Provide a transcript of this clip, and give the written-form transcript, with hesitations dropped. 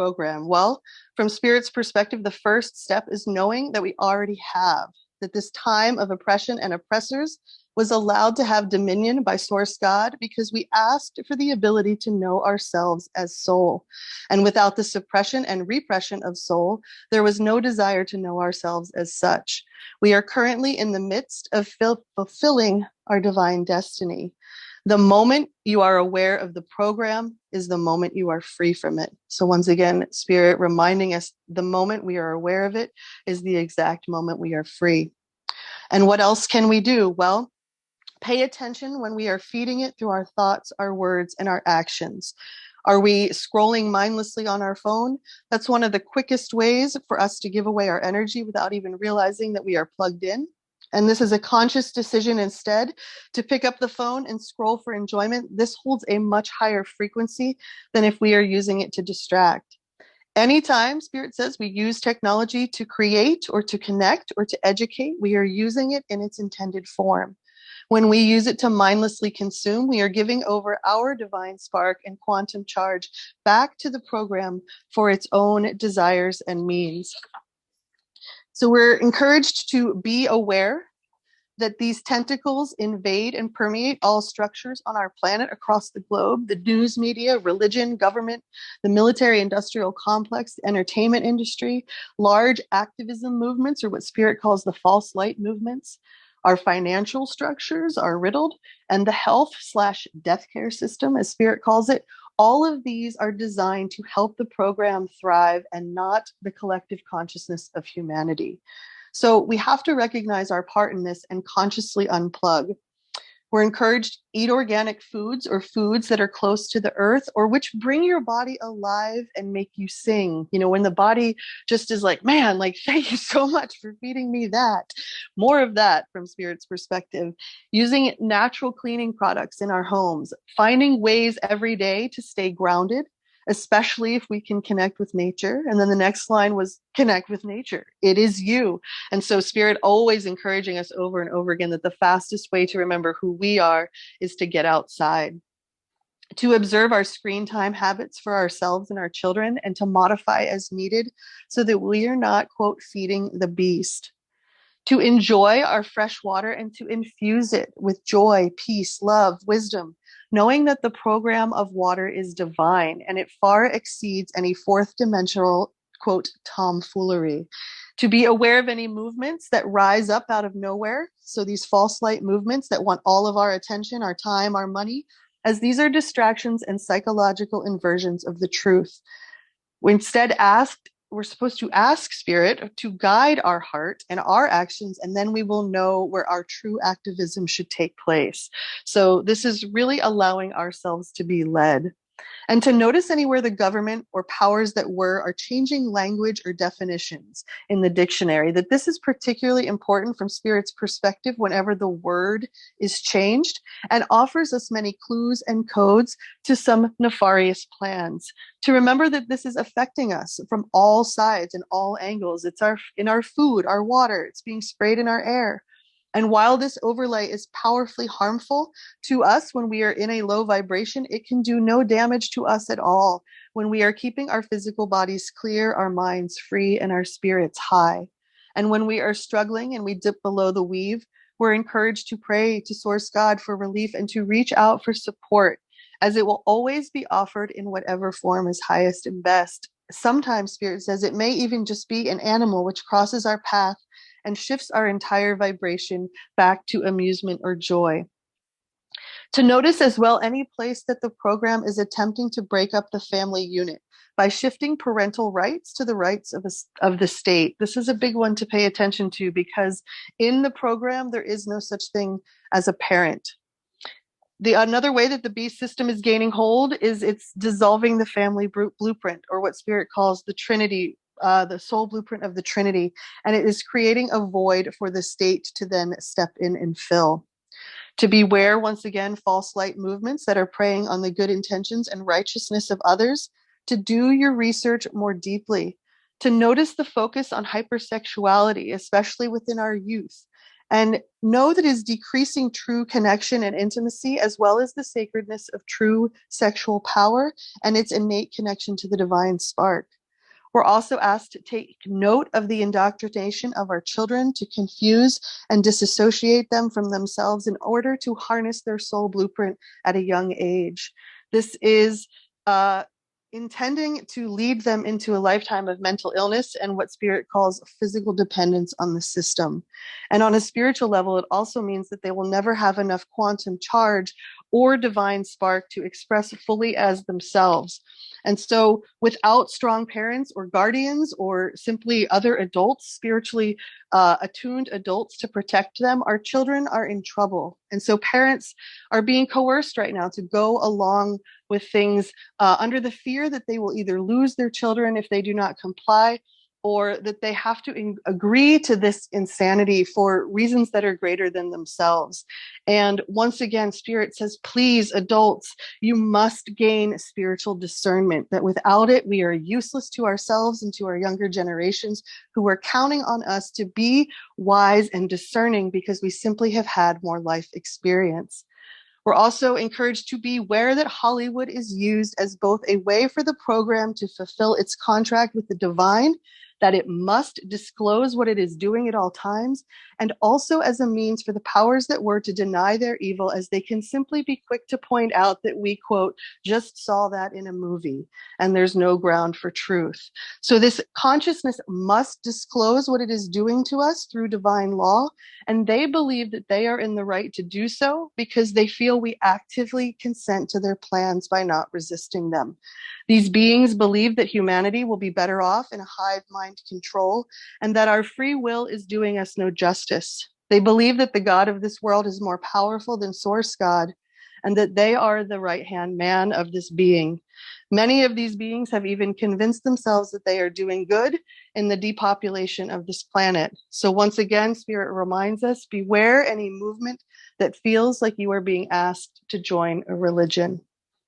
program? Well, from Spirit's perspective, the first step is knowing that we already have, that this time of oppression and oppressors was allowed to have dominion by Source God because we asked for the ability to know ourselves as soul. And without the suppression and repression of soul, there was no desire to know ourselves as such. We are currently in the midst of fulfilling our divine destiny. The moment you are aware of the program is the moment you are free from it. So once again, Spirit reminding us the moment we are aware of it is the exact moment we are free. And what else can we do? Well, pay attention when we are feeding it through our thoughts, our words, and our actions. Are we scrolling mindlessly on our phone? That's one of the quickest ways for us to give away our energy without even realizing that we are plugged in. And this is a conscious decision instead to pick up the phone and scroll for enjoyment. This holds a much higher frequency than if we are using it to distract. Anytime Spirit says we use technology to create or to connect or to educate, we are using it in its intended form. When we use it to mindlessly consume, we are giving over our divine spark and quantum charge back to the program for its own desires and means. So we're encouraged to be aware that these tentacles invade and permeate all structures on our planet across the globe: the news media, religion, government, the military-industrial complex, the entertainment industry, large activism movements, or what Spirit calls the false light movements. Our financial structures are riddled, and the health/death care system, as Spirit calls it, all of these are designed to help the program thrive and not the collective consciousness of humanity. So we have to recognize our part in this and consciously unplug. We're encouraged to eat organic foods or foods that are close to the earth or which bring your body alive and make you sing. You know, when the body just is like, man, like, thank you so much for feeding me that. More of that from Spirit's perspective. Using natural cleaning products in our homes, finding ways every day to stay grounded, especially if we can connect with nature. And then the next line was connect with nature. It is you. And so Spirit always encouraging us over and over again that the fastest way to remember who we are is to get outside, to observe our screen time habits for ourselves and our children, and to modify as needed so that we are not, quote, feeding the beast. To enjoy our fresh water and to infuse it with joy, peace, love, wisdom, knowing that the program of water is divine and it far exceeds any fourth dimensional, quote, tomfoolery. To be aware of any movements that rise up out of nowhere. So these false light movements that want all of our attention, our time, our money, as these are distractions and psychological inversions of the truth. We instead we're supposed to ask Spirit to guide our heart and our actions, and then we will know where our true activism should take place. So this is really allowing ourselves to be led. And to notice anywhere the government or powers that were are changing language or definitions in the dictionary, that this is particularly important from Spirit's perspective whenever the word is changed and offers us many clues and codes to some nefarious plans. To remember that this is affecting us from all sides and all angles. It's in our food, our water, it's being sprayed in our air. And while this overlay is powerfully harmful to us when we are in a low vibration, it can do no damage to us at all when we are keeping our physical bodies clear, our minds free, and our spirits high. And when we are struggling and we dip below the weave, we're encouraged to pray to Source God for relief and to reach out for support, as it will always be offered in whatever form is highest and best. Sometimes Spirit says it may even just be an animal which crosses our path and shifts our entire vibration back to amusement or joy. To notice as well any place that the program is attempting to break up the family unit by shifting parental rights to the rights of the state. This is a big one to pay attention to because in the program, there is no such thing as a parent. Another way that the beast system is gaining hold is it's dissolving the family blueprint, or what Spirit calls the Trinity, the soul blueprint of the Trinity, and it is creating a void for the state to then step in and fill. To beware, once again, false light movements that are preying on the good intentions and righteousness of others, to do your research more deeply, to notice the focus on hypersexuality, especially within our youth, and know that it is decreasing true connection and intimacy, as well as the sacredness of true sexual power and its innate connection to the divine spark. We're also asked to take note of the indoctrination of our children, to confuse and disassociate them from themselves in order to harness their soul blueprint at a young age. This is intending to lead them into a lifetime of mental illness and what Spirit calls physical dependence on the system. And on a spiritual level, it also means that they will never have enough quantum charge or divine spark to express fully as themselves. And so without strong parents or guardians or simply other adults, spiritually attuned adults to protect them, our children are in trouble. And so parents are being coerced right now to go along with things under the fear that they will either lose their children if they do not comply, or that they have to agree to this insanity for reasons that are greater than themselves. And once again, Spirit says, please, adults, you must gain spiritual discernment, that without it, we are useless to ourselves and to our younger generations who are counting on us to be wise and discerning because we simply have had more life experience. We're also encouraged to be aware that Hollywood is used as both a way for the program to fulfill its contract with the divine, that it must disclose what it is doing at all times, and also as a means for the powers that were to deny their evil, as they can simply be quick to point out that we, quote, just saw that in a movie, and there's no ground for truth. So this consciousness must disclose what it is doing to us through divine law, and they believe that they are in the right to do so because they feel we actively consent to their plans by not resisting them. These beings believe that humanity will be better off in a hive mind control, and that our free will is doing us no justice. They believe that the God of this world is more powerful than Source God, and that they are the right-hand man of this being. Many of these beings have even convinced themselves that they are doing good in the depopulation of this planet. So once again, Spirit reminds us, beware any movement that feels like you are being asked to join a religion.